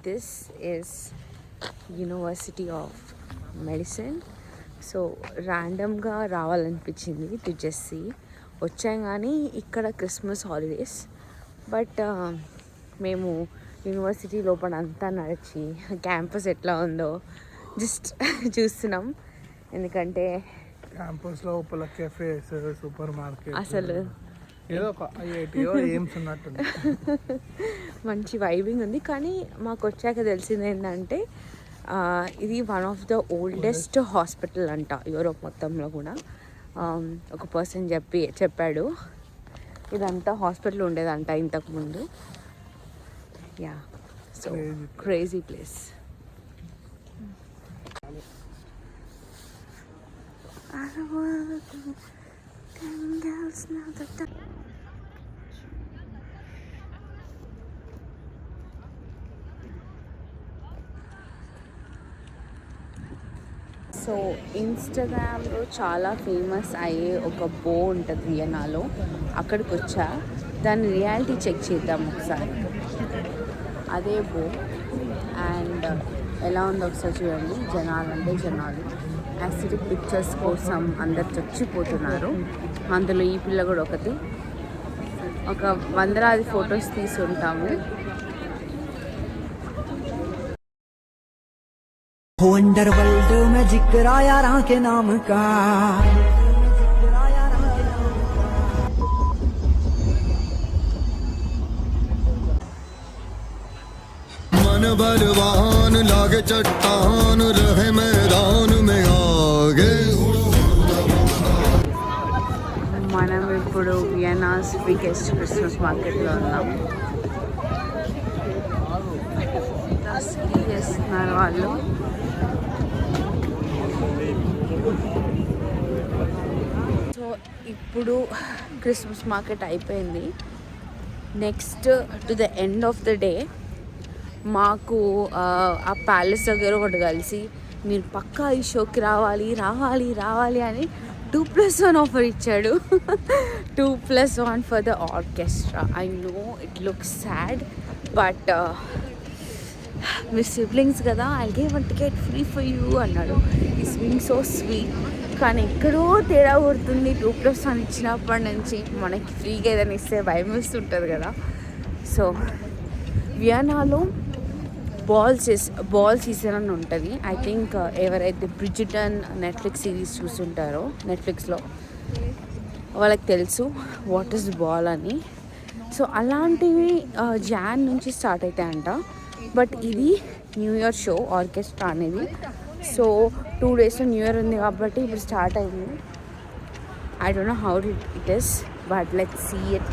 This is university of medicine. So ర్యాండమ్గా రావాలనిపించింది to just see. వచ్చాం కానీ ఇక్కడ క్రిస్మస్ హాలిడేస్, బట్ మేము యూనివర్సిటీ లోపల అంతా నడిచి క్యాంపస్ ఎట్లా ఉందో జస్ట్ చూస్తున్నాం. ఎందుకంటే క్యాంపస్ లోపల కెఫేస్, సూపర్ మార్కెట్, అసలు ఏదో ఒక ఐఐటియో ఎయిమ్స్ ఉన్నట్టుంది. మంచి వైబింగ్ ఉంది. కానీ మాకు వచ్చాక తెలిసింది ఏంటంటే ఇది one of the oldest hospital అంట యూరోప్ మొత్తంలో కూడా. ఒక పర్సన్ చెప్పాడు ఇదంతా హాస్పిటల్ ఉండేదంట ఇంతకుముందు. Yeah, so crazy place. So ఇన్స్టాగ్రామ్లో చాలా ఫేమస్ అయ్యే ఒక బో ఉంటుంది వియన్నాలో, అక్కడికి వచ్చా. దాని రియాలిటీ చెక్ చేద్దాం ఒకసారి. అదే బో అండ్ ఎలా ఉందో ఒకసారి చూడండి. జనాలు యాసిడిక్ పిక్చర్స్ కోసం అందరు చచ్చిపోతున్నారు. అందులో ఈ పిల్ల కూడా ఒక వందలాది ఫొటోస్ తీసుంటాము. अंडरवर्ल्ड में जिक्र आया राह के नाम का, मन बलवान लागे चट्टान रहे मैदान में आगे. మనం ఇప్పుడు వియన్నాస్ బిగ్గెస్ట్ క్రిస్మస్ మార్కెట్లో ఉన్నాం. చేస్తున్నారు వాళ్ళు. సో ఇప్పుడు క్రిస్మస్ మార్కెట్ అయిపోయింది. Next to the end of the day మాకు ఆ ప్యాలెస్ దగ్గర ఒకటి కలిసి మీరు పక్కా ఈ షోకి రావాలి అని 2+1 ఆఫర్ ఇచ్చాడు. 2+1 for the orchestra. I know it looks sad, but మీ సిబ్లింగ్స్ కదా, I give 1 ticket free for you అన్నాడు. Is being so sweet. కానీ ఎక్కడో తేడా కొడుతుంది. 2+1 ఇచ్చినప్పటి నుంచి మనకి ఫ్రీగా ఏదైనా ఇస్తే భయం వేస్తుంటుంది కదా. సో వియన్నాలో బాల్ సీజన్ అని ఉంటుంది. ఐ థింక్ ఎవరైతే బ్రిడ్జిటన్ నెట్ఫ్లిక్స్ సిరీస్ చూస్తుంటారో నెట్ఫ్లిక్స్లో వాళ్ళకి తెలుసు వాట్ ఈస్ బాల్ అని. సో అలాంటివి జాన్ నుంచి స్టార్ట్ అవుతాయంట. బట్ ఇది న్యూ ఇయర్ షో ఆర్కెస్ట్రా అనేది. సో 2 డేస్లో న్యూ ఇయర్ ఉంది కాబట్టి ఇప్పుడు స్టార్ట్ అయింది. I don't know how it is, but let's see it.